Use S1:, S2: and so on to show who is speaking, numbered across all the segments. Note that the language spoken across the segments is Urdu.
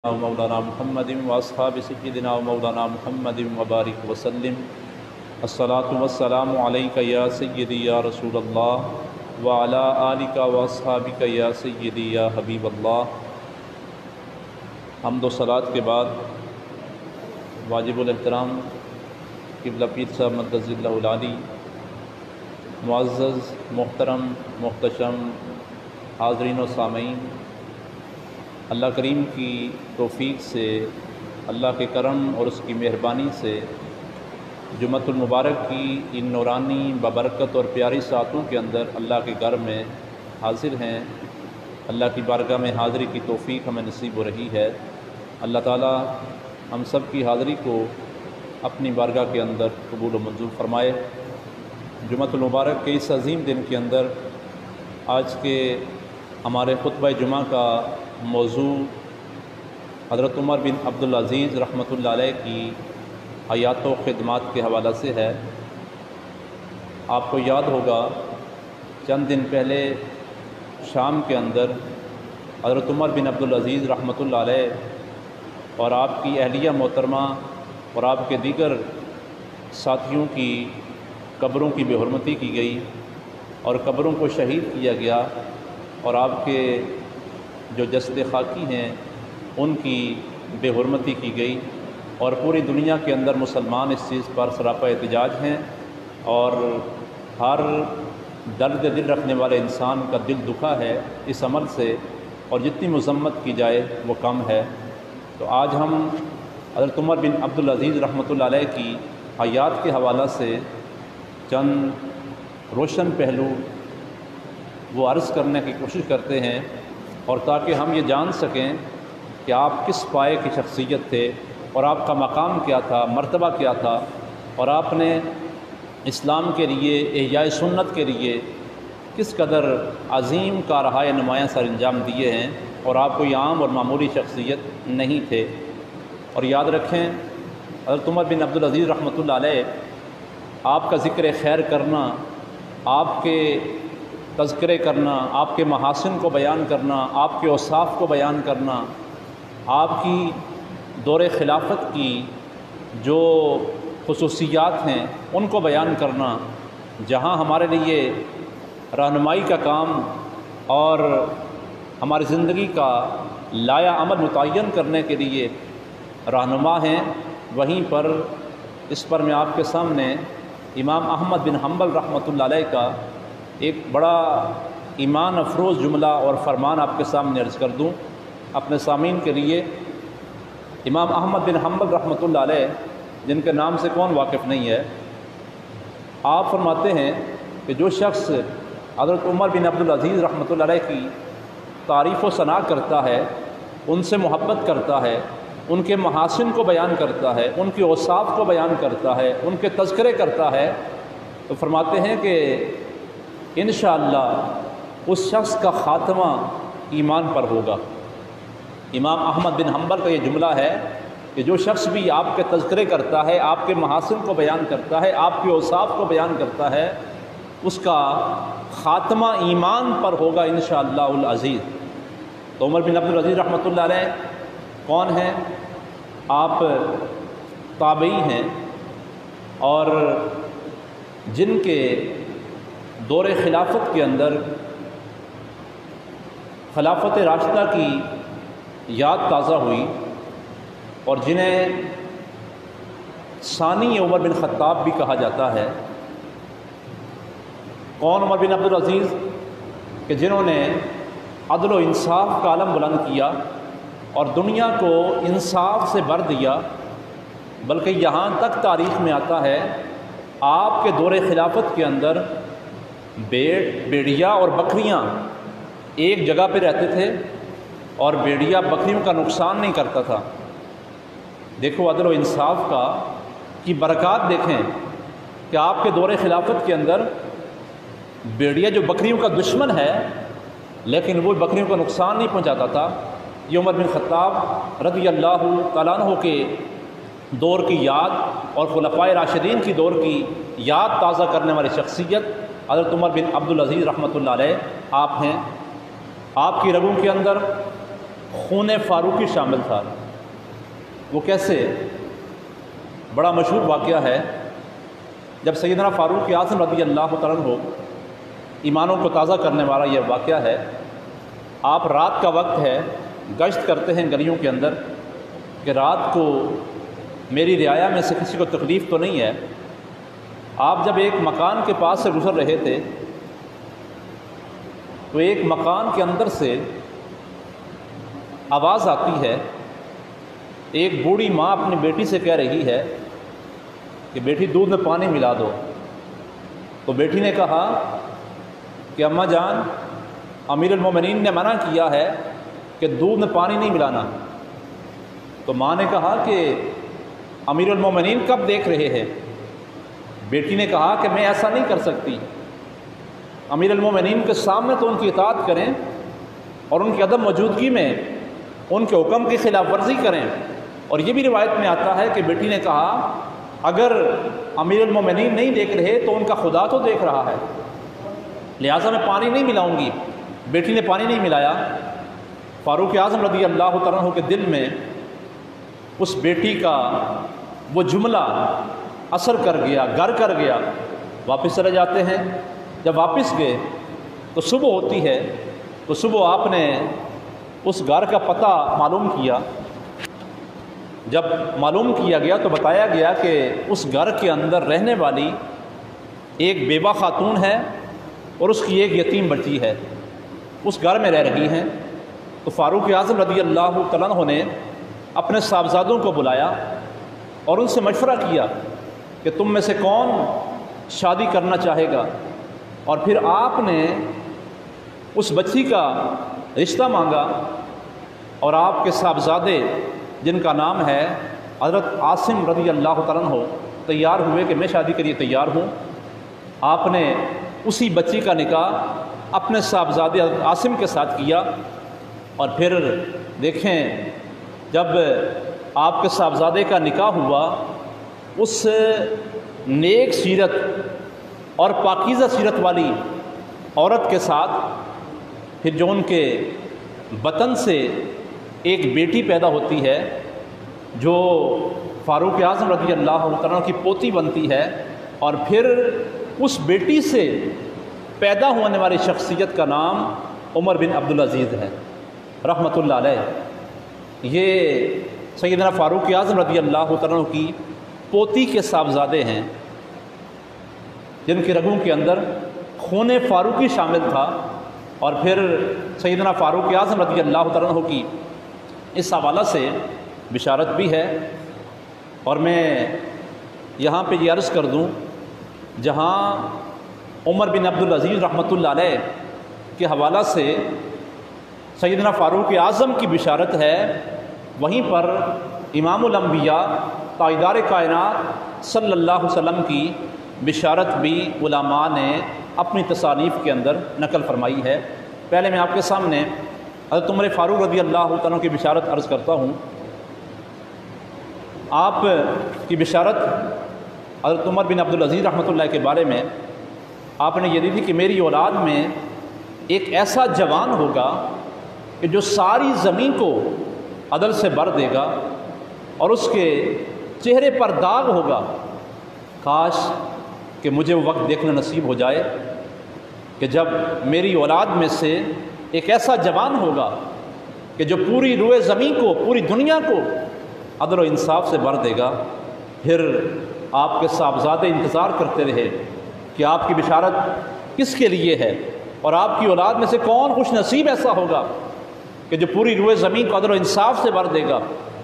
S1: مولانا محمد واصحاب سیدنا مولانا محمد وبارک وسلم الصلاۃ والسلام علیک یا سیدی یا رسول اللہ وعلی آلک واصحابک یا سیدی یا حبیب اللہ۔ حمد و صلاۃ کے بعد واجب الاحترام قبلہ پیر صاحب مقدس اللہ العالی، معزز محترم محتشم حاضرین و سامعین، اللہ کریم کی توفیق سے، اللہ کے کرم اور اس کی مہربانی سے جمعۃ المبارک کی ان نورانی ببرکت اور پیاری ساعتوں کے اندر اللہ کے گھر میں حاضر ہیں۔ اللہ کی بارگاہ میں حاضری کی توفیق ہمیں نصیب ہو رہی ہے۔ اللہ تعالی ہم سب کی حاضری کو اپنی بارگاہ کے اندر قبول و منظور فرمائے۔ جمعۃ المبارک کے اس عظیم دن کے اندر آج کے ہمارے خطبہ جمعہ کا موضوع حضرت عمر بن عبدالعزیز رحمۃ اللہ علیہ کی حیات و خدمات کے حوالہ سے ہے۔ آپ کو یاد ہوگا چند دن پہلے شام کے اندر حضرت عمر بن عبدالعزیز رحمۃ اللہ علیہ اور آپ کی اہلیہ محترمہ اور آپ کے دیگر ساتھیوں کی قبروں کی بے حرمتی کی گئی اور قبروں کو شہید کیا گیا، اور آپ کے جو جسد خاکی ہیں ان کی بے حرمتی کی گئی، اور پوری دنیا کے اندر مسلمان اس چیز پر سراپا احتجاج ہیں، اور ہر درد دل رکھنے والے انسان کا دل دکھا ہے اس عمل سے، اور جتنی مذمت کی جائے وہ کم ہے۔ تو آج ہم حضرت عمر بن عبدالعزیز رحمۃ اللہ علیہ کی حیات کے حوالہ سے چند روشن پہلو وہ عرض کرنے کی کوشش کرتے ہیں، اور تاکہ ہم یہ جان سکیں کہ آپ کس پائے کی شخصیت تھے اور آپ کا مقام کیا تھا، مرتبہ کیا تھا، اور آپ نے اسلام کے لیے، احیاء سنت کے لیے کس قدر عظیم کارہائے نمایاں سر انجام دیے ہیں، اور آپ کوئی عام اور معمولی شخصیت نہیں تھے۔ اور یاد رکھیں حضرت عمر بن عبدالعزیز رحمۃ اللہ علیہ، آپ کا ذکر خیر کرنا، آپ کے تذکرے کرنا، آپ کے محاسن کو بیان کرنا، آپ کے اوصاف کو بیان کرنا، آپ کی دور خلافت کی جو خصوصیات ہیں ان کو بیان کرنا، جہاں ہمارے لیے رہنمائی کا کام اور ہماری زندگی کا لائحہ عمل متعین کرنے کے لیے رہنما ہیں، وہیں پر اس پر میں آپ کے سامنے امام احمد بن حنبل رحمۃ اللہ علیہ کا ایک بڑا ایمان افروز جملہ اور فرمان آپ کے سامنے عرض کر دوں اپنے سامعین کے لیے۔ امام احمد بن حنبل رحمۃ اللہ علیہ، جن کے نام سے کون واقف نہیں ہے، آپ فرماتے ہیں کہ جو شخص حضرت عمر بن عبدالعزیز رحمۃ اللہ علیہ کی تعریف و ثنا کرتا ہے، ان سے محبت کرتا ہے، ان کے محاسن کو بیان کرتا ہے، ان کے اوصاف کو بیان کرتا ہے، ان کے تذکرے کرتا ہے، تو فرماتے ہیں کہ انشاءاللہ اس شخص کا خاتمہ ایمان پر ہوگا۔ امام احمد بن حنبل کا یہ جملہ ہے کہ جو شخص بھی آپ کے تذکرے کرتا ہے، آپ کے محاسن کو بیان کرتا ہے، آپ کے اوصاف کو بیان کرتا ہے، اس کا خاتمہ ایمان پر ہوگا انشاءاللہ العزیز۔ تو عمر بن عبدالعزیز رحمۃ اللہ علیہ کون ہیں؟ آپ تابعی ہیں، اور جن کے دور خلافت کے اندر خلافت راشدہ کی یاد تازہ ہوئی، اور جنہیں ثانی عمر بن خطاب بھی کہا جاتا ہے۔ کون عمر بن عبدالعزیز؟ کہ جنہوں نے عدل و انصاف کا علم بلند کیا اور دنیا کو انصاف سے بھر دیا، بلکہ یہاں تک تاریخ میں آتا ہے آپ کے دور خلافت کے اندر بھیڑیا اور بکریاں ایک جگہ پہ رہتے تھے، اور بھیڑیا بکریوں کا نقصان نہیں کرتا تھا۔ دیکھو عدل و انصاف کی برکات دیکھیں کہ آپ کے دور خلافت کے اندر بھیڑیا جو بکریوں کا دشمن ہے لیکن وہ بکریوں کا نقصان نہیں پہنچاتا تھا۔ یہ عمر بن خطاب رضی اللہ تعالیٰ عنہ کے دور کی یاد اور خلفائے راشدین کی دور کی یاد تازہ کرنے والی شخصیت حضرت عمر بن عبدالعزیز رحمۃ اللہ علیہ آپ ہیں۔ آپ کی رگوں کے اندر خون فاروقی شامل تھا۔ وہ کیسے؟ بڑا مشہور واقعہ ہے، جب سیدنا فاروق اعظم رضی اللہ تعالیٰ عنہ، ایمانوں کو تازہ کرنے والا یہ واقعہ ہے، آپ رات کا وقت ہے، گشت کرتے ہیں گلیوں کے اندر کہ رات کو میری رعایا میں سے کسی کو تکلیف تو نہیں ہے۔ آپ جب ایک مکان کے پاس سے گزر رہے تھے تو ایک مکان کے اندر سے آواز آتی ہے، ایک بوڑھی ماں اپنی بیٹی سے کہہ رہی ہے کہ بیٹی دودھ میں پانی ملا دو۔ تو بیٹی نے کہا کہ اماں جان، امیر المومنین نے منع کیا ہے کہ دودھ میں پانی نہیں ملانا۔ تو ماں نے کہا کہ امیر المومنین کب دیکھ رہے ہیں؟ بیٹی نے کہا کہ میں ایسا نہیں کر سکتی، امیر المومنین کے سامنے تو ان کی اطاعت کریں اور ان کی عدم موجودگی میں ان کے حکم کی خلاف ورزی کریں۔ اور یہ بھی روایت میں آتا ہے کہ بیٹی نے کہا اگر امیر المومنین نہیں دیکھ رہے تو ان کا خدا تو دیکھ رہا ہے، لہٰذا میں پانی نہیں ملاؤں گی۔ بیٹی نے پانی نہیں ملایا۔ فاروق اعظم رضی اللہ تعالیٰ عنہ کے دل میں اس بیٹی کا وہ جملہ اثر کر گیا، گر کر گیا۔ واپس چلے جاتے ہیں۔ جب واپس گئے تو صبح ہوتی ہے، تو صبح آپ نے اس گھر کا پتہ معلوم کیا۔ جب معلوم کیا گیا تو بتایا گیا کہ اس گھر کے اندر رہنے والی ایک بیوہ خاتون ہے اور اس کی ایک یتیم بچی ہے، اس گھر میں رہ رہی ہیں۔ تو فاروق اعظم رضی اللہ تعالیٰ عنہ نے اپنے صاحبزادوں کو بلایا اور ان سے مشورہ کیا کہ تم میں سے کون شادی کرنا چاہے گا، اور پھر آپ نے اس بچی کا رشتہ مانگا اور آپ کے صاحبزادے جن کا نام ہے حضرت عاصم رضی اللہ تعالیٰ عنہ تیار ہوئے کہ میں شادی کے لیے تیار ہوں۔ آپ نے اسی بچی کا نکاح اپنے صاحبزادے حضرت عاصم کے ساتھ کیا، اور پھر دیکھیں جب آپ کے صاحبزادے کا نکاح ہوا، اس نیک سیرت اور پاکیزہ سیرت والی عورت کے ساتھ پھر جو ان کے بطن سے ایک بیٹی پیدا ہوتی ہے جو فاروق اعظم رضی اللہ تعالیٰ کی پوتی بنتی ہے، اور پھر اس بیٹی سے پیدا ہونے والی شخصیت کا نام عمر بن عبدالعزیز ہے رحمۃ اللہ علیہ۔ یہ سیدنا فاروق اعظم رضی اللہ تعالیٰ کی پوتی کے صاحبزادے ہیں جن کی رگوں کے اندر خون فاروقی شامل تھا، اور پھر سیدنا فاروق اعظم رضی اللہ تعالیٰ کی اس حوالہ سے بشارت بھی ہے۔ اور میں یہاں پہ یہ عرض کر دوں، جہاں عمر بن عبدالعزیز رحمۃ اللہ علیہ کے حوالہ سے سیدنا فاروق اعظم کی بشارت ہے، وہیں پر امام الانبیاء تاجدار کائنات صلی اللہ علیہ وسلم کی بشارت بھی علماء نے اپنی تصانیف کے اندر نقل فرمائی ہے۔ پہلے میں آپ کے سامنے حضرت عمر فاروق رضی اللہ عنہ کی بشارت عرض کرتا ہوں۔ آپ کی بشارت حضرت عمر بن عبدالعزیز رحمۃ اللہ کے بارے میں آپ نے یہ دی تھی کہ میری اولاد میں ایک ایسا جوان ہوگا کہ جو ساری زمین کو عدل سے بھر دے گا اور اس کے چہرے پر داغ ہوگا۔ کاش کہ مجھے وہ وقت دیکھنا نصیب ہو جائے کہ جب میری اولاد میں سے ایک ایسا جوان ہوگا کہ جو پوری روئے زمین کو، پوری دنیا کو عدل و انصاف سے بھر دے گا۔ پھر آپ کے صاحبزادے انتظار کرتے رہے کہ آپ کی بشارت کس کے لیے ہے، اور آپ کی اولاد میں سے کون خوش نصیب ایسا ہوگا کہ جو پوری روئے زمین کو عدل و انصاف سے بھر دے گا،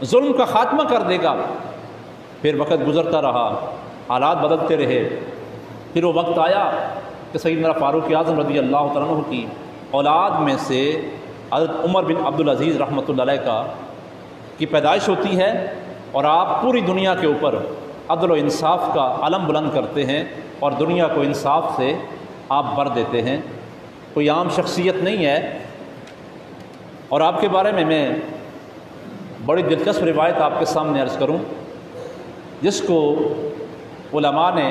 S1: ظلم کا خاتمہ کر دے گا۔ پھر وقت گزرتا رہا، حالات بدلتے رہے، پھر وہ وقت آیا کہ سیدنا فاروق اعظم رضی اللہ تعالیٰ عنہ کی اولاد میں سے حضرت عمر بن عبدالعزیز رحمۃ اللہ علیہ کی پیدائش ہوتی ہے، اور آپ پوری دنیا کے اوپر عدل و انصاف کا علم بلند کرتے ہیں اور دنیا کو انصاف سے آپ بھر دیتے ہیں۔ کوئی عام شخصیت نہیں ہے، اور آپ کے بارے میں بڑی دلچسپ روایت آپ کے سامنے عرض کروں جس کو علماء نے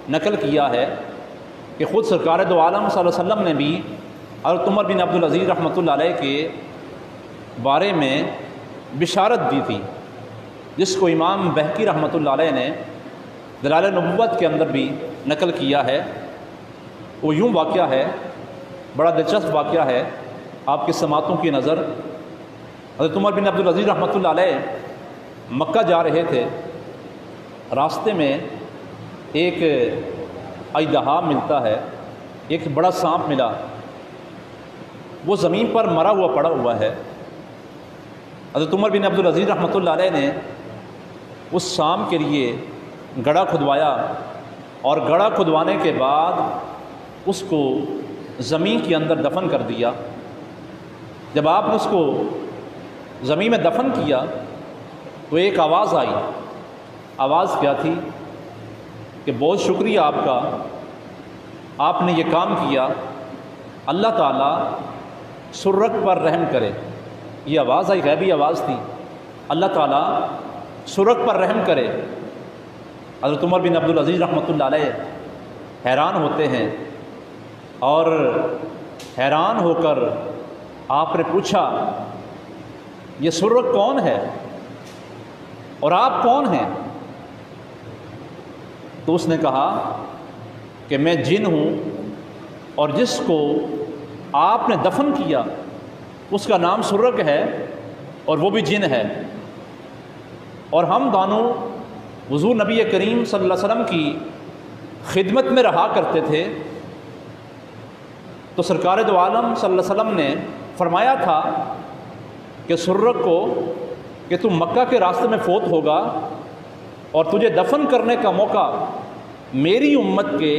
S1: نقل کیا ہے کہ خود سرکار دو عالم صلی اللہ علیہ وسلم نے بھی حضرت عمر بن عبدالعزیز رحمۃ اللہ علیہ کے بارے میں بشارت دی تھی، جس کو امام بہقی رحمۃ اللہ علیہ نے دلائل نبوت کے اندر بھی نقل کیا ہے۔ وہ یوں واقعہ ہے، بڑا دلچسپ واقعہ ہے آپ کی سماعتوں کی نظر۔ حضرت عمر بن عبدالعزیز رحمۃ اللہ علیہ مکہ جا رہے تھے، راستے میں ایک اژدہا ملتا ہے، ایک بڑا سانپ ملا، وہ زمین پر مرا ہوا پڑا ہوا ہے۔ حضرت عمر بن عبدالعزیز رحمۃ اللہ علیہ نے اس سانپ کے لیے گڑھا کھدوایا، اور گڑھا کھدوانے کے بعد اس کو زمین کے اندر دفن کر دیا۔ جب آپ نے اس کو زمین میں دفن کیا تو ایک آواز آئی۔ آواز کیا تھی کہ بہت شکریہ آپ کا، آپ نے یہ کام کیا، اللہ تعالیٰ سرک پر رحم کرے۔ یہ آواز آئی، غیبی آواز تھی، اللہ تعالیٰ سرک پر رحم کرے۔ حضرت عمر بن عبدالعزیز رحمۃ اللہ علیہ حیران ہوتے ہیں، اور حیران ہو کر آپ نے پوچھا یہ سرک کون ہے اور آپ کون ہیں؟ تو اس نے کہا کہ میں جن ہوں، اور جس کو آپ نے دفن کیا اس کا نام سرک ہے، اور وہ بھی جن ہے، اور ہم دونوں حضور نبی کریم صلی اللہ علیہ وسلم کی خدمت میں رہا کرتے تھے۔ تو سرکار دو عالم صلی اللہ علیہ وسلم نے فرمایا تھا کہ سرک کو کہ تم مکہ کے راستے میں فوت ہوگا اور تجھے دفن کرنے کا موقع میری امت کے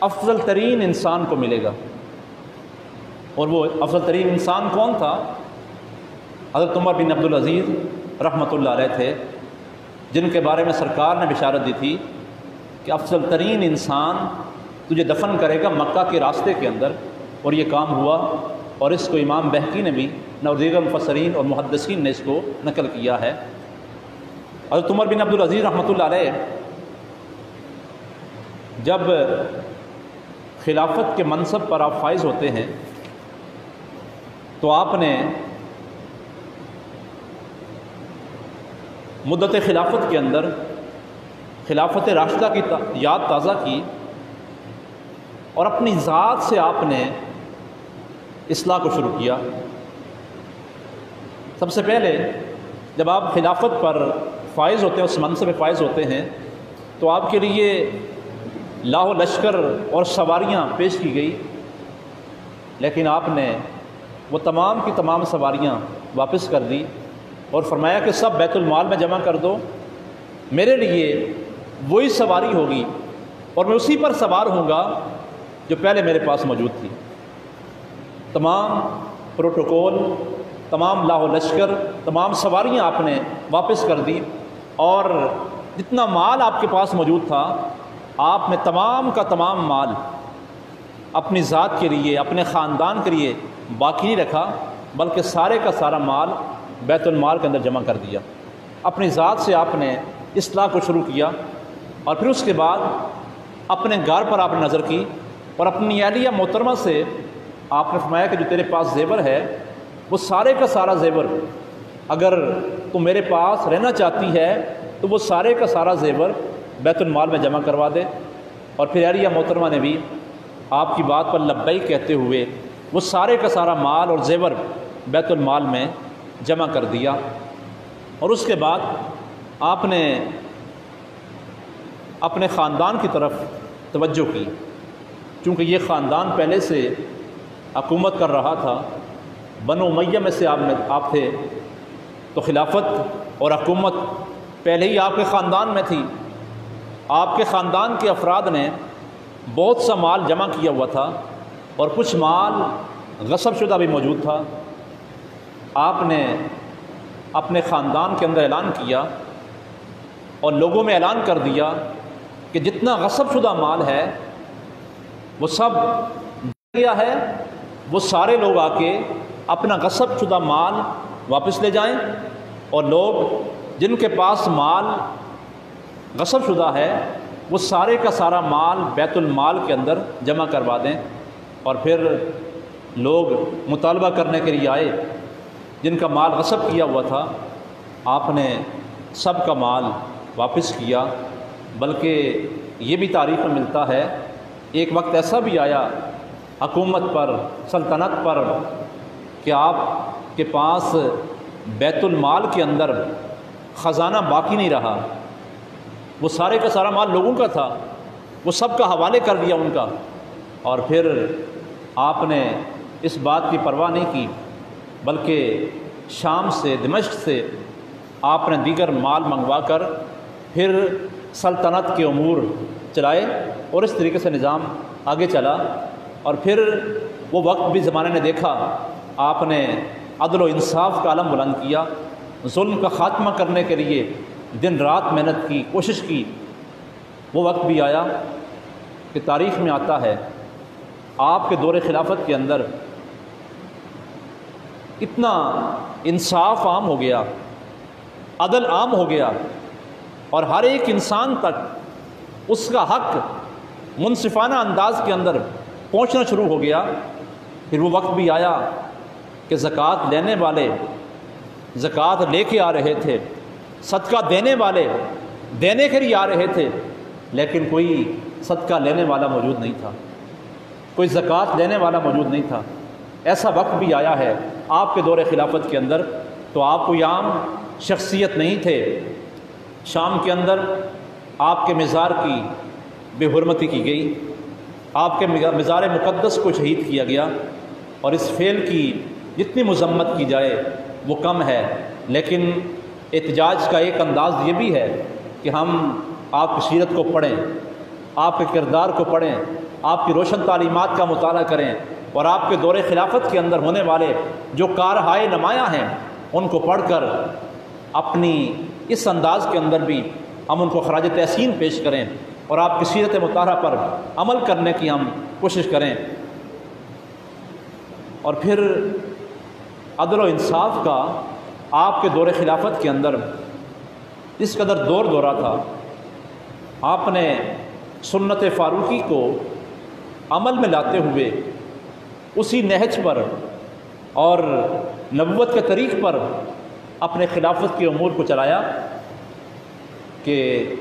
S1: افضل ترین انسان کو ملے گا۔ اور وہ افضل ترین انسان کون تھا؟ حضرت عمر بن عبدالعزیز رحمۃ اللہ علیہ تھے، جن کے بارے میں سرکار نے بشارت دی تھی کہ افضل ترین انسان تجھے دفن کرے گا مکہ کے راستے کے اندر، اور یہ کام ہوا۔ اور اس کو امام بہقی نے بھی اور دیگر مفسرین اور محدثین نے اس کو نقل کیا ہے۔ حضرت عمر بن عبدالعزیز رحمۃ اللہ علیہ جب خلافت کے منصب پر آپ فائز ہوتے ہیں تو آپ نے مدت خلافت کے اندر خلافت راشدہ کی یاد تازہ کی، اور اپنی ذات سے آپ نے اصلاح کو شروع کیا۔ سب سے پہلے جب آپ خلافت پر فائز ہوتے ہیں، اس منصب پہ فائز ہوتے ہیں، تو آپ کے لیے لاہ و لشکر اور سواریاں پیش کی گئی، لیکن آپ نے وہ تمام کی تمام سواریاں واپس کر دی اور فرمایا کہ سب بیت المال میں جمع کر دو، میرے لیے وہی سواری ہوگی اور میں اسی پر سوار ہوں گا جو پہلے میرے پاس موجود تھی۔ تمام پروٹوکول، تمام لاہ و لشکر، تمام سواریاں آپ نے واپس کر دی، اور جتنا مال آپ کے پاس موجود تھا آپ نے تمام کا تمام مال اپنی ذات کے لیے، اپنے خاندان کے لیے باقی نہیں رکھا، بلکہ سارے کا سارا مال بیت المال کے اندر جمع کر دیا۔ اپنی ذات سے آپ نے اصلاح کو شروع کیا، اور پھر اس کے بعد اپنے گھر پر آپ نے نظر کی، اور اپنی اہلیہ محترمہ سے آپ نے فرمایا کہ جو تیرے پاس زیور ہے وہ سارے کا سارا زیور، اگر تو میرے پاس رہنا چاہتی ہے تو وہ سارے کا سارا زیور بیت المال میں جمع کروا دے۔ اور پھر اہلیہ محترمہ نے بھی آپ کی بات پر لبیک کہتے ہوئے وہ سارے کا سارا مال اور زیور بیت المال میں جمع کر دیا۔ اور اس کے بعد آپ نے اپنے خاندان کی طرف توجہ کی، چونکہ یہ خاندان پہلے سے حکومت کر رہا تھا، بنو امیہ میں سے آپ تھے، تو خلافت اور حکومت پہلے ہی آپ کے خاندان میں تھی۔ آپ کے خاندان کے افراد نے بہت سا مال جمع کیا ہوا تھا، اور کچھ مال غصب شدہ بھی موجود تھا۔ آپ نے اپنے خاندان کے اندر اعلان کیا اور لوگوں میں اعلان کر دیا کہ جتنا غصب شدہ مال ہے وہ سب گیا ہے، وہ سارے لوگ آ کے اپنا غصب شدہ مال واپس لے جائیں، اور لوگ جن کے پاس مال غصب شدہ ہے وہ سارے کا سارا مال بیت المال کے اندر جمع کروا دیں۔ اور پھر لوگ مطالبہ کرنے کے لیے آئے جن کا مال غصب کیا ہوا تھا، آپ نے سب کا مال واپس کیا۔ بلکہ یہ بھی تاریخ میں ملتا ہے، ایک وقت ایسا بھی آیا حکومت پر، سلطنت پر، کہ آپ کے پاس بیت المال کے اندر خزانہ باقی نہیں رہا، وہ سارے کا سارا مال لوگوں کا تھا، وہ سب کا حوالے کر دیا ان کا۔ اور پھر آپ نے اس بات کی پرواہ نہیں کی، بلکہ شام سے، دمشق سے آپ نے دیگر مال منگوا کر پھر سلطنت کے امور چلائے، اور اس طریقے سے نظام آگے چلا۔ اور پھر وہ وقت بھی زمانے نے دیکھا، آپ نے عدل و انصاف کا علم بلند کیا، ظلم کا خاتمہ کرنے کے لیے دن رات محنت کی، کوشش کی۔ وہ وقت بھی آیا کہ تاریخ میں آتا ہے آپ کے دور خلافت کے اندر اتنا انصاف عام ہو گیا، عدل عام ہو گیا، اور ہر ایک انسان تک اس کا حق منصفانہ انداز کے اندر پہنچنا شروع ہو گیا۔ پھر وہ وقت بھی آیا کہ زکوٰۃ لینے والے زکوٰۃ لے کے آ رہے تھے، صدقہ دینے والے دینے کے لیے آ رہے تھے، لیکن کوئی صدقہ لینے والا موجود نہیں تھا، کوئی زکوٰۃ لینے والا موجود نہیں تھا۔ ایسا وقت بھی آیا ہے آپ کے دور خلافت کے اندر، تو آپ کوئی عام شخصیت نہیں تھے۔ شام کے اندر آپ کے مزار کی بے حرمتی کی گئی، آپ کے مزار مقدس کو شہید کیا گیا، اور اس فعل کی جتنی مذمت کی جائے وہ کم ہے۔ لیکن احتجاج کا ایک انداز یہ بھی ہے کہ ہم آپ کی سیرت کو پڑھیں، آپ کے کردار کو پڑھیں، آپ کی روشن تعلیمات کا مطالعہ کریں، اور آپ کے دور خلافت کے اندر ہونے والے جو کارہائے نمایاں ہیں ان کو پڑھ کر اپنی اس انداز کے اندر بھی ہم ان کو خراج تحسین پیش کریں، اور آپ کی سیرت مطہرہ پر عمل کرنے کی ہم کوشش کریں۔ اور پھر عدل و انصاف کا آپ کے دور خلافت کے اندر اس قدر دور دورہ تھا، آپ نے سنت فاروقی کو عمل میں لاتے ہوئے اسی نہج پر اور نبوت کے طریق پر اپنے خلافت کے امور کو چلایا کہ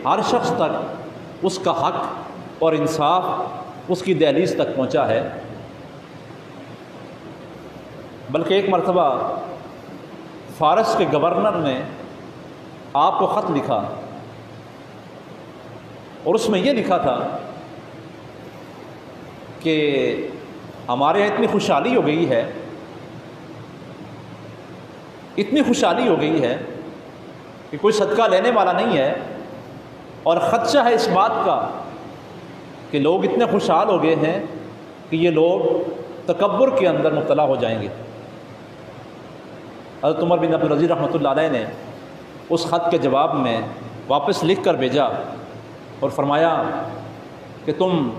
S1: ہر شخص تک اس کا حق اور انصاف اس کی دہلیز تک پہنچا ہے۔ بلکہ ایک مرتبہ فارس کے گورنر نے آپ کو خط لکھا، اور اس میں یہ لکھا تھا کہ ہمارے یہاں اتنی خوشحالی ہو گئی ہے، اتنی خوشحالی ہو گئی ہے کہ کوئی صدقہ لینے والا نہیں ہے، اور خدشہ ہے اس بات کا کہ لوگ اتنے خوشحال ہو گئے ہیں کہ یہ لوگ تکبر کے اندر مبتلا ہو جائیں گے۔ حضرت عمر بن عبدالعزیز رحمۃ اللہ علیہ نے اس خط کے جواب میں واپس لکھ کر بھیجا اور فرمایا کہ تم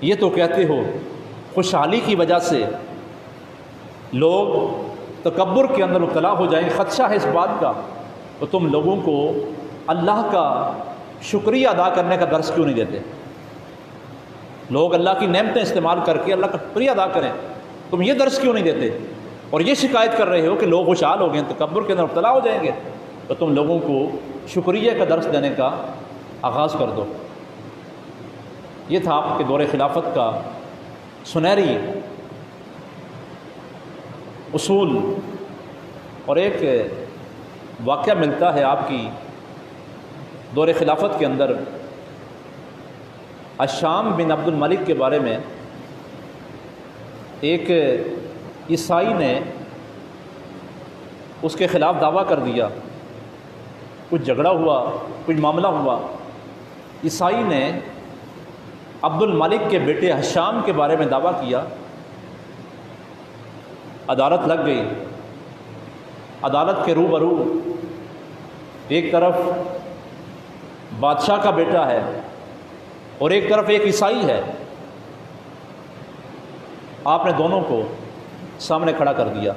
S1: یہ تو کہتے ہو خوشحالی کی وجہ سے لوگ تکبر کے اندر مبتلا ہو جائیں گے، خدشہ ہے اس بات کا، تو تم لوگوں کو اللہ کا شکریہ ادا کرنے کا درس کیوں نہیں دیتے؟ لوگ اللہ کی نعمتیں استعمال کر کے اللہ کا شکریہ ادا کریں، تم یہ درس کیوں نہیں دیتے؟ اور یہ شکایت کر رہے ہو کہ لوگ خوشحال ہو گئے، تکبر کے اندر مبتلا ہو جائیں گے، تو تم لوگوں کو شکریہ کا درس دینے کا آغاز کر دو۔ یہ تھا آپ کے دور خلافت کا سنہری اصول۔ اور ایک واقعہ ملتا ہے آپ کی دور خلافت کے اندر، الشام بن عبد الملک کے بارے میں۔ ایک عیسائی نے اس کے خلاف دعویٰ کر دیا، کچھ جھگڑا ہوا، کچھ معاملہ ہوا، عیسائی نے عبد الملک کے بیٹے ہشام کے بارے میں دعویٰ کیا، عدالت لگ گئی۔ عدالت کے روبرو ایک طرف بادشاہ کا بیٹا ہے اور ایک طرف ایک عیسائی ہے، آپ نے دونوں کو سامنے کھڑا کر دیا۔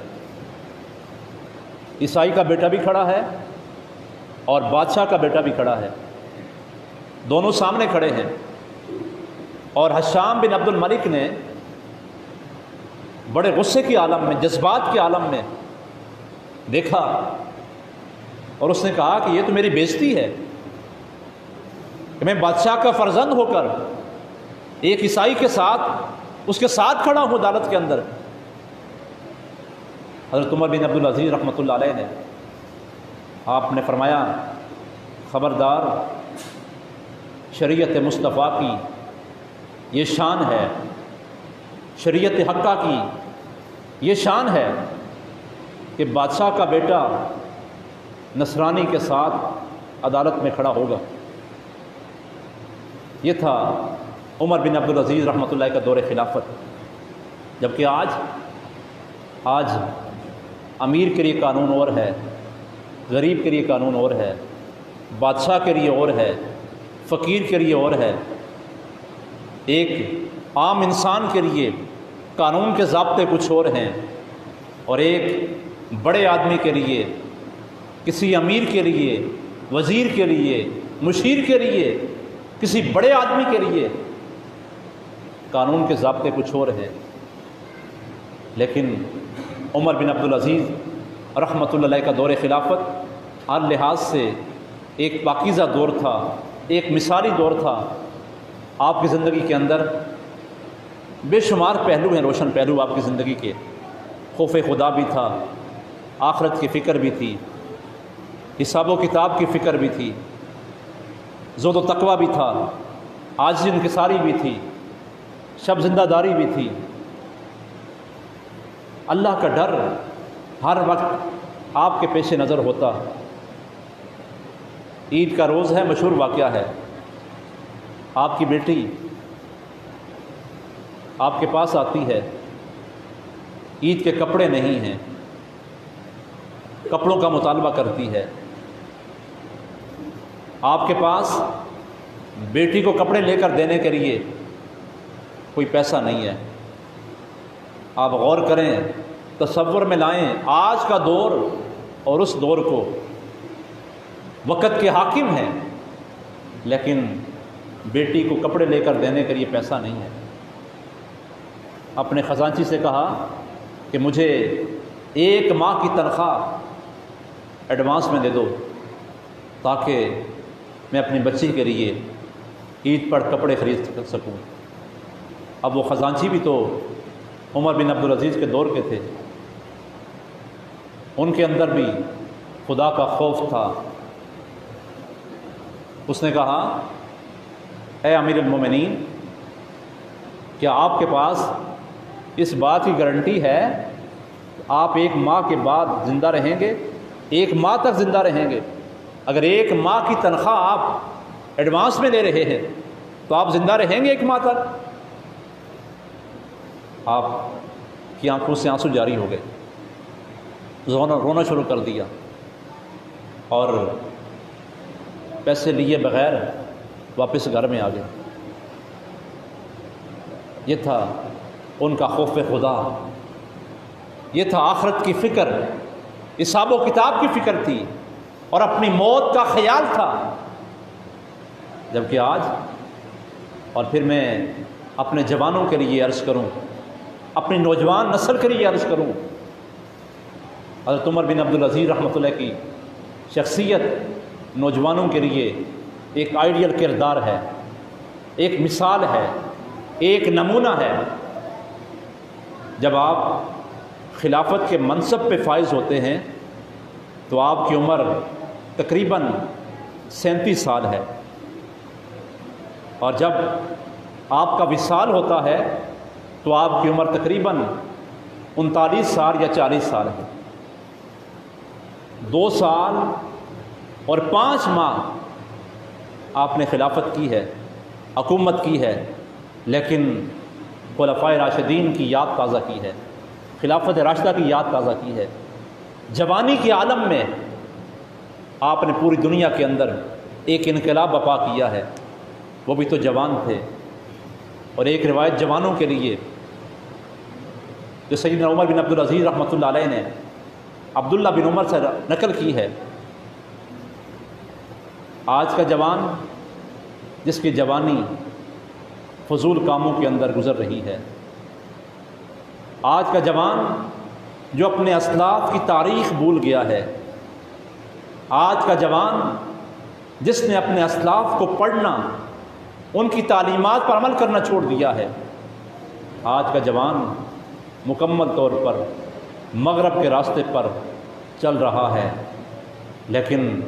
S1: عیسائی کا بیٹا بھی کھڑا ہے اور بادشاہ کا بیٹا بھی کھڑا ہے، دونوں سامنے کھڑے ہیں، اور ہشام بن عبد الملک نے بڑے غصے کے عالم میں، جذبات کے عالم میں دیکھا اور اس نے کہا کہ یہ تو میری بےزتی ہے کہ میں بادشاہ کا فرزند ہو کر ایک عیسائی کے ساتھ اس کے ساتھ کھڑا ہوں عدالت کے اندر۔ حضرت عمر بن عبدالعزیز رحمۃ اللہ علیہ نے آپ نے فرمایا خبردار، شریعت مصطفیٰ کی یہ شان ہے، شریعت حقہ کی یہ شان ہے کہ بادشاہ کا بیٹا نصرانی کے ساتھ عدالت میں کھڑا ہوگا۔ یہ تھا عمر بن عبدالعزیز رحمۃ اللہ کا دور خلافت۔ جبکہ آج امیر کے لیے قانون اور ہے، غریب کے لیے قانون اور ہے، بادشاہ کے لیے اور ہے، فقیر کے لیے اور ہے۔ ایک عام انسان کے لیے قانون کے ضابطے کچھ اور ہیں، اور ایک بڑے آدمی کے لیے، کسی امیر کے لیے، وزیر کے لیے، مشیر کے لیے، کسی بڑے آدمی کے لیے قانون کے ضابطے کچھ اور ہیں۔ لیکن عمر بن عبدالعزیز رحمۃ اللہ علیہ کا دور خلافت ہر لحاظ سے ایک پاکیزہ دور تھا، ایک مثالی دور تھا۔ آپ کی زندگی کے اندر بے شمار پہلو ہیں، روشن پہلو آپ کی زندگی کے۔ خوف خدا بھی تھا، آخرت کی فکر بھی تھی، حساب و کتاب کی فکر بھی تھی، زہد و تقویٰ بھی تھا، عاجزی انکساری بھی تھی، شب زندہ داری بھی تھی، اللہ کا ڈر ہر وقت آپ کے پیش نظر ہوتا۔ عید کا روز ہے، مشہور واقعہ ہے، آپ کی بیٹی آپ کے پاس آتی ہے، عید کے کپڑے نہیں ہیں، کپڑوں کا مطالبہ کرتی ہے۔ آپ کے پاس بیٹی کو کپڑے لے کر دینے کے لیے کوئی پیسہ نہیں ہے۔ آپ غور کریں، تصور میں لائیں آج کا دور اور اس دور کو۔ وقت کے حاکم ہیں، لیکن بیٹی کو کپڑے لے کر دینے کے لیے پیسہ نہیں ہے۔ اپنے خزانچی سے کہا کہ مجھے 1 ماہ کی تنخواہ ایڈوانس میں دے دو تاکہ میں اپنی بچی کے لیے عید پر کپڑے خرید سکوں۔ اب وہ خزانچی بھی تو عمر بن عبدالعزیز کے دور کے تھے، ان کے اندر بھی خدا کا خوف تھا۔ اس نے کہا اے امیر المومنین، کیا آپ کے پاس اس بات کی گارنٹی ہے کہ آپ 1 ماہ کے بعد زندہ رہیں گے؟ 1 ماہ تک زندہ رہیں گے؟ اگر 1 ماہ کی تنخواہ آپ ایڈوانس میں لے رہے ہیں تو آپ زندہ رہیں گے 1 ماہ تک؟ آپ کی آنکھوں سے آنسو جاری ہو گئے، رونا شروع کر دیا، اور پیسے لیے بغیر واپس گھر میں آ گئے۔ یہ تھا ان کا خوف خدا، یہ تھا آخرت کی فکر، حساب و کتاب کی فکر تھی، اور اپنی موت کا خیال تھا۔ جبکہ آج، اور پھر میں اپنے جوانوں کے لیے عرض کروں، اپنی نوجوان نسل کے لیے عرض کروں، حضرت عمر بن عبدالعزیز رحمۃ اللہ کی شخصیت نوجوانوں کے لیے ایک آئیڈیل کردار ہے، ایک مثال ہے، ایک نمونہ ہے۔ جب آپ خلافت کے منصب پہ فائز ہوتے ہیں تو آپ کی عمر تقریباً 37 سال ہے، اور جب آپ کا وصال ہوتا ہے تو آپ کی عمر تقریباً 39 سال یا 40 سال ہے۔ 2 سال اور 5 ماہ آپ نے خلافت کی ہے، حکومت کی ہے، لیکن خلفائے راشدین کی یاد تازہ کی ہے، خلافت راشدہ کی یاد تازہ کی ہے۔ جوانی کے عالم میں آپ نے پوری دنیا کے اندر ایک انقلاب برپا کیا ہے، وہ بھی تو جوان تھے۔ اور ایک روایت جوانوں کے لیے جو سیدنا عمر بن عبدالعزیز رحمۃ اللہ علیہ نے عبداللہ بن عمر سے نقل کی ہے، آج کا جوان جس کی جوانی فضول کاموں کے اندر گزر رہی ہے، آج کا جوان جو اپنے اسلاف کی تاریخ بھول گیا ہے، آج کا جوان جس نے اپنے اسلاف کو پڑھنا، ان کی تعلیمات پر عمل کرنا چھوڑ دیا ہے، آج کا جوان مکمل طور پر مغرب کے راستے پر چل رہا ہے۔ لیکن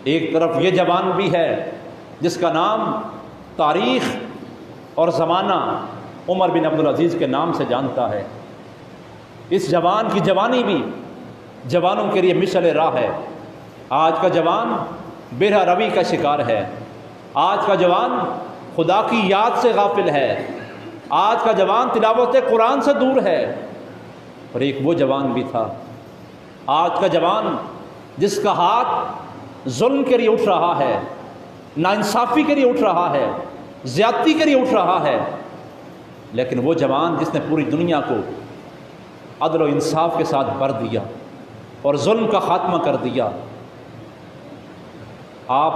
S1: ایک طرف یہ جوان بھی ہے جس کا نام تاریخ اور زمانہ عمر بن عبدالعزیز کے نام سے جانتا ہے۔ اس جوان کی جوانی بھی جوانوں کے لیے مشعل راہ ہے۔ آج کا جوان بے روی کا شکار ہے، آج کا جوان خدا کی یاد سے غافل ہے، آج کا جوان تلاوت قرآن سے دور ہے۔ اور ایک وہ جوان بھی تھا، آج کا جوان جس کا ہاتھ ظلم کے لیے اٹھ رہا ہے، ناانصافی کے لیے اٹھ رہا ہے، زیادتی کے لیے اٹھ رہا ہے، لیکن وہ جوان جس نے پوری دنیا کو عدل و انصاف کے ساتھ بھر دیا اور ظلم کا خاتمہ کر دیا۔ آپ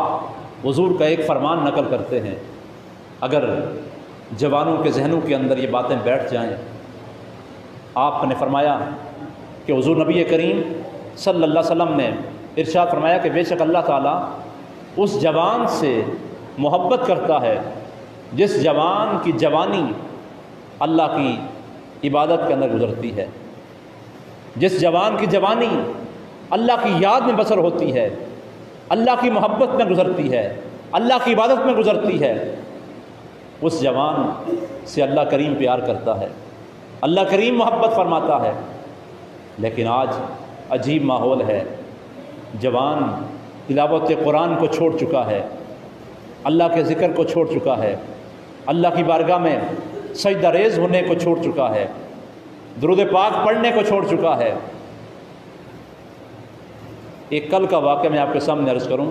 S1: حضور کا ایک فرمان نقل کرتے ہیں، اگر جوانوں کے ذہنوں کے اندر یہ باتیں بیٹھ جائیں، آپ نے فرمایا کہ حضور نبی کریم صلی اللہ علیہ وسلم نے ارشاد فرمایا کہ بے شک اللہ تعالیٰ اس جوان سے محبت کرتا ہے جس جوان کی جوانی اللہ کی عبادت کے اندر گزرتی ہے، جس جوان کی جوانی اللہ کی یاد میں بسر ہوتی ہے، اللہ کی محبت میں گزرتی ہے، اللہ کی عبادت میں گزرتی ہے، اس جوان سے اللہ کریم پیار کرتا ہے، اللہ کریم محبت فرماتا ہے۔ لیکن آج عجیب ماحول ہے، جوان تلاوت قرآن کو چھوڑ چکا ہے، اللہ کے ذکر کو چھوڑ چکا ہے، اللہ کی بارگاہ میں سجدہ ریز ہونے کو چھوڑ چکا ہے، درود پاک پڑھنے کو چھوڑ چکا ہے۔ ایک کل کا واقعہ میں آپ کے سامنے عرض کروں،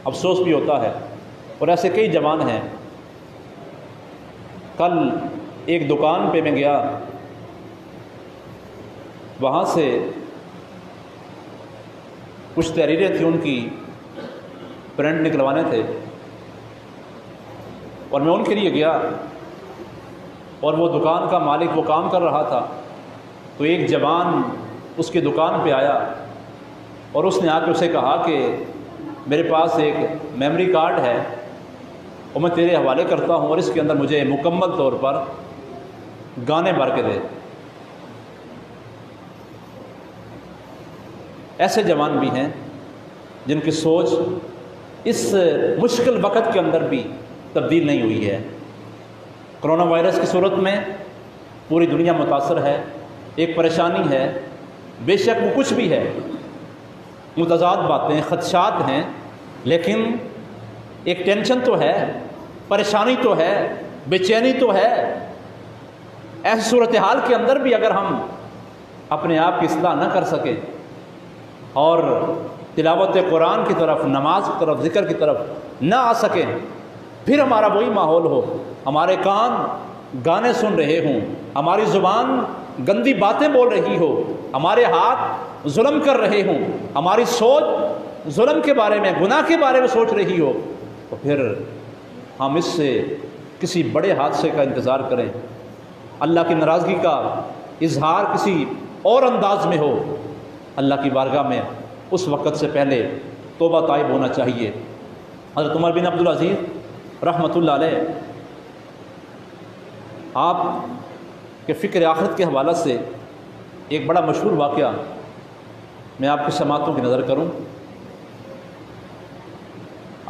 S1: افسوس بھی ہوتا ہے، اور ایسے کئی جوان ہیں۔ کل ایک دکان پہ میں گیا، وہاں سے کچھ تحریریں تھیں، ان کی پرنٹ نکلوانے تھے، اور میں ان کے لیے گیا، اور وہ دکان کا مالک وہ کام کر رہا تھا، تو ایک جوان اس کی دکان پہ آیا اور اس نے آ کے اسے کہا کہ میرے پاس ایک میموری کارڈ ہے اور میں تیرے حوالے کرتا ہوں، اور اس کے اندر مجھے مکمل طور پر گانے بھر کے دے۔ ایسے جوان بھی ہیں جن کی سوچ اس مشکل وقت کے اندر بھی تبدیل نہیں ہوئی ہے۔ کرونا وائرس کی صورت میں پوری دنیا متاثر ہے، ایک پریشانی ہے، بے شک وہ کچھ بھی ہے، متضاد باتیں، خدشات ہیں، لیکن ایک ٹینشن تو ہے، پریشانی تو ہے، بے چینی تو ہے۔ ایسی صورتحال کے اندر بھی اگر ہم اپنے آپ کی اصلاح نہ کر سکیں اور تلاوت قرآن کی طرف، نماز کی طرف، ذکر کی طرف نہ آ سکیں، پھر ہمارا وہی ماحول ہو، ہمارے کان گانے سن رہے ہوں، ہماری زبان گندی باتیں بول رہی ہو، ہمارے ہاتھ ظلم کر رہے ہوں، ہماری سوچ ظلم کے بارے میں، گناہ کے بارے میں سوچ رہی ہو، تو پھر ہم اس سے کسی بڑے حادثے کا انتظار کریں، اللہ کی ناراضگی کا اظہار کسی اور انداز میں ہو۔ اللہ کی بارگاہ میں اس وقت سے پہلے توبہ طائب ہونا چاہیے۔ حضرت عمر بن عبدالعزیز رحمۃ اللہ علیہ، آپ کے فکر آخرت کے حوالے سے ایک بڑا مشہور واقعہ میں آپ کی سماعتوں کی نظر کروں۔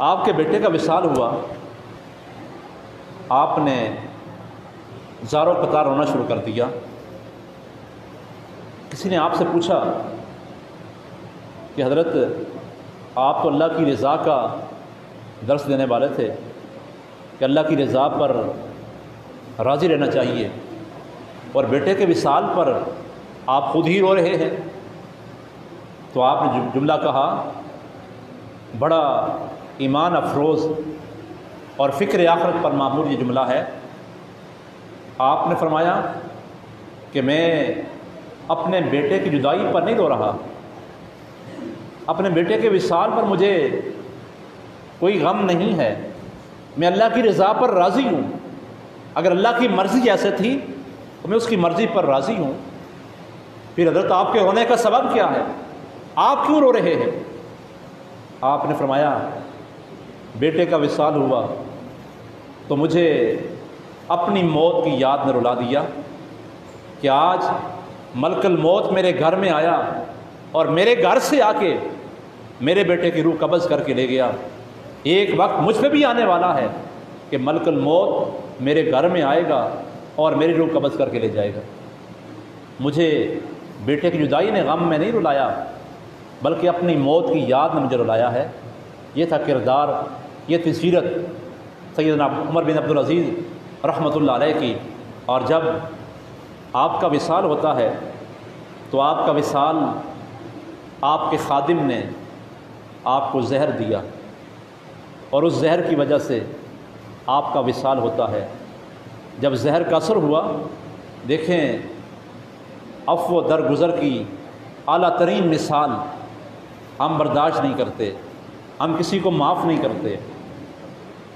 S1: آپ کے بیٹے کا وصال ہوا، آپ نے زاروں قطار رونا شروع کر دیا۔ کسی نے آپ سے پوچھا کہ حضرت آپ تو اللہ کی رضا کا درس دینے والے تھے کہ اللہ کی رضا پر راضی رہنا چاہیے، اور بیٹے کے وصال پر آپ خود ہی رو رہے ہیں۔ تو آپ نے جملہ کہا، بڑا ایمان افروز اور فکر آخرت پر معمور یہ جملہ ہے۔ آپ نے فرمایا کہ میں اپنے بیٹے کی جدائی پر نہیں رو رہا، اپنے بیٹے کے وصال پر مجھے کوئی غم نہیں ہے، میں اللہ کی رضا پر راضی ہوں۔ اگر اللہ کی مرضی ایسے تھی تو میں اس کی مرضی پر راضی ہوں۔ پھر حضرت آپ کے رونے کا سبب کیا ہے؟ آپ کیوں رو رہے ہیں؟ آپ نے فرمایا بیٹے کا وصال ہوا تو مجھے اپنی موت کی یاد نے رلا دیا کہ آج ملک الموت میرے گھر میں آیا اور میرے گھر سے آ کے میرے بیٹے کی روح قبض کر کے لے گیا۔ ایک وقت مجھ پہ بھی آنے والا ہے کہ ملک الموت میرے گھر میں آئے گا اور میری روح قبض کر کے لے جائے گا۔ مجھے بیٹے کی جدائی نے غم میں نہیں رلایا بلکہ اپنی موت کی یاد نے مجھے رلایا ہے۔ یہ تھا کردار، یہ تھی سیرت سیدنا عمر بن عبدالعزیز رحمۃ اللہ علیہ کی۔ اور جب آپ کا وصال ہوتا ہے تو آپ کا وصال آپ کے خادم نے آپ کو زہر دیا اور اس زہر کی وجہ سے آپ کا وصال ہوتا ہے۔ جب زہر کا اثر ہوا، دیکھیں عفو درگزر کی اعلیٰ ترین مثال، ہم برداشت نہیں کرتے، ہم کسی کو معاف نہیں کرتے،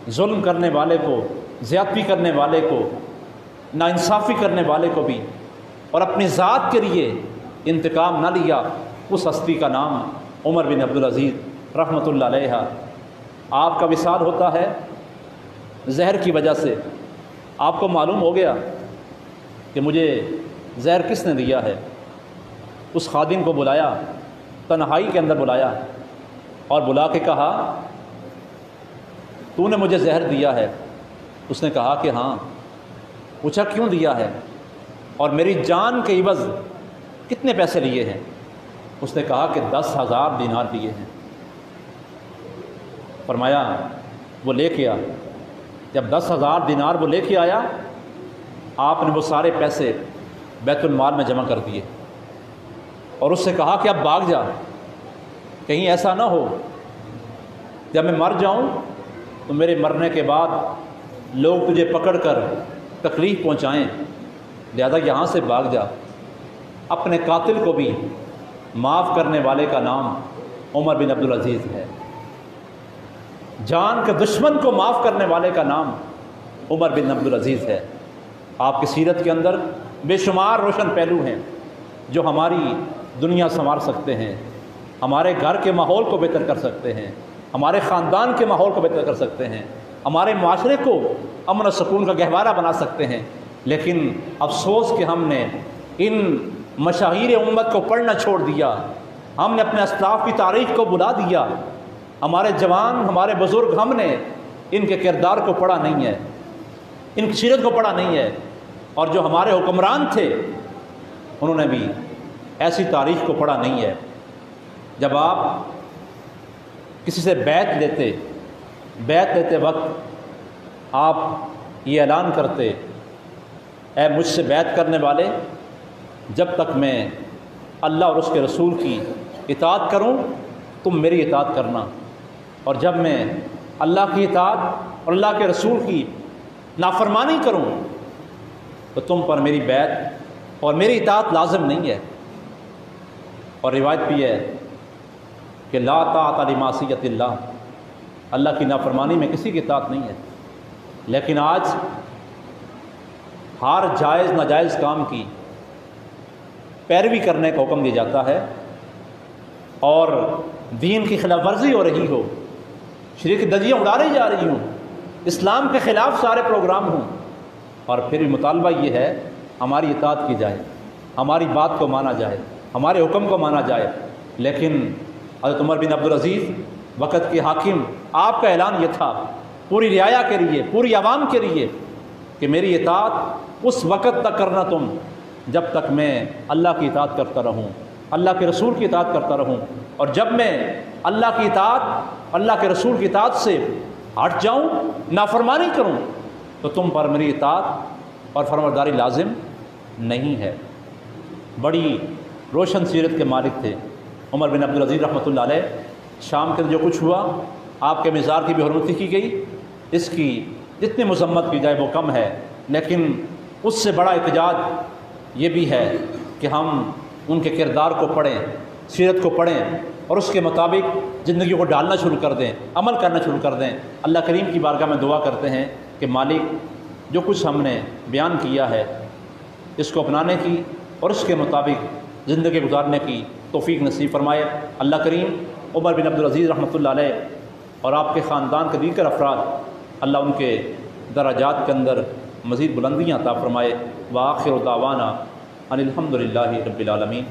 S1: ظلم کرنے والے کو، زیادتی کرنے والے کو، ناانصافی کرنے والے کو بھی، اور اپنی ذات کے لیے انتقام نہ لیا۔ اس ہستی کا نام عمر بن عبدالعزیز رحمۃ اللہ علیہ۔ آپ کا وصال ہوتا ہے زہر کی وجہ سے، آپ کو معلوم ہو گیا کہ مجھے زہر کس نے دیا ہے۔ اس خادم کو بلایا، تنہائی کے اندر بلایا اور بلا کے کہا تو نے مجھے زہر دیا ہے؟ اس نے کہا کہ ہاں۔ پوچھا کیوں دیا ہے اور میری جان کے عوض کتنے پیسے لیے ہیں؟ اس نے کہا کہ 10,000 دینار لیے ہیں۔ فرمایا وہ لے کے آ۔ جب 10,000 دینار وہ لے کے آیا، آپ نے وہ سارے پیسے بیت المال میں جمع کر دیے اور اس سے کہا کہ اب بھاگ جا، کہیں ایسا نہ ہو جب میں مر جاؤں تو میرے مرنے کے بعد لوگ تجھے پکڑ کر تکلیف پہنچائیں، لہذا یہاں سے بھاگ جا۔ اپنے قاتل کو بھی معاف کرنے والے کا نام عمر بن عبدالعزیز ہے۔ جان کے دشمن کو معاف کرنے والے کا نام عمر بن عبدالعزیز ہے۔ آپ کی سیرت کے اندر بے شمار روشن پہلو ہیں جو ہماری دنیا سنوار سکتے ہیں، ہمارے گھر کے ماحول کو بہتر کر سکتے ہیں، ہمارے خاندان کے ماحول کو بہتر کر سکتے ہیں، ہمارے معاشرے کو امن و سکون کا گہوارہ بنا سکتے ہیں۔ لیکن افسوس کہ ہم نے ان مشاہیر امت کو پڑھنا چھوڑ دیا، ہم نے اپنے اسلاف کی تاریخ کو بلا دیا، ہمارے جوان، ہمارے بزرگ، ہم نے ان کے کردار کو پڑھا نہیں ہے، ان کی سیرت کو پڑھا نہیں ہے۔ اور جو ہمارے حکمران تھے انہوں نے بھی ایسی تاریخ کو پڑھا نہیں ہے۔ جب آپ کسی سے بیعت لیتے وقت آپ یہ اعلان کرتے، اے مجھ سے بیعت کرنے والے، جب تک میں اللہ اور اس کے رسول کی اطاعت کروں تم میری اطاعت کرنا، اور جب میں اللہ کی اطاعت اور اللہ کے رسول کی نافرمانی کروں تو تم پر میری بیعت اور میری اطاعت لازم نہیں ہے۔ اور روایت بھی ہے کہ لا طاعۃ لمعصیۃ اللہ، اللہ کی نافرمانی میں کسی کی اطاعت نہیں ہے۔ لیکن آج ہر جائز ناجائز کام کی پیروی کرنے کا حکم دیا جاتا ہے، اور دین کی خلاف ورزی ہو رہی ہو، شرک دجیاں اڑائی جا رہی ہوں، اسلام کے خلاف سارے پروگرام ہوں، اور پھر بھی مطالبہ یہ ہے ہماری اطاعت کی جائے، ہماری بات کو مانا جائے، ہمارے حکم کو مانا جائے۔ لیکن حضرت عمر بن عبدالعزیز وقت کے حاکم، آپ کا اعلان یہ تھا پوری رعایا کے لیے، پوری عوام کے لیے، کہ میری اطاعت اس وقت تک کرنا تم جب تک میں اللہ کی اطاعت کرتا رہوں، اللہ کے رسول کی اطاعت کرتا رہوں، اور جب میں اللہ کی اطاعت، اللہ کے رسول کی اطاعت سے ہٹ جاؤں، نافرمانی کروں، تو تم پر میری اطاعت اور فرمانبرداری لازم نہیں ہے۔ بڑی روشن سیرت کے مالک تھے عمر بن عبدالعزیز رحمۃ اللہ علیہ۔ شام کے جو کچھ ہوا، آپ کے مزار کی بھی حرمتی کی گئی، اس کی جتنی مذمت کی جائے وہ کم ہے، لیکن اس سے بڑا احتجاج یہ بھی ہے کہ ہم ان کے کردار کو پڑھیں، سیرت کو پڑھیں، اور اس کے مطابق زندگی کو ڈالنا شروع کر دیں، عمل کرنا شروع کر دیں۔ اللہ کریم کی بارگاہ میں دعا کرتے ہیں کہ مالک جو کچھ ہم نے بیان کیا ہے اس کو اپنانے کی اور اس کے مطابق زندگی گزارنے کی توفیق نصیب فرمائے۔ اللہ کریم عمر بن عبدالعزیز رحمۃ اللہ علیہ اور آپ کے خاندان کے دیگر افراد، اللہ ان کے درجات کے اندر مزید بلندیاں عطا فرمائے۔ وآخر دعوانا ان الحمد للہ رب العالمین۔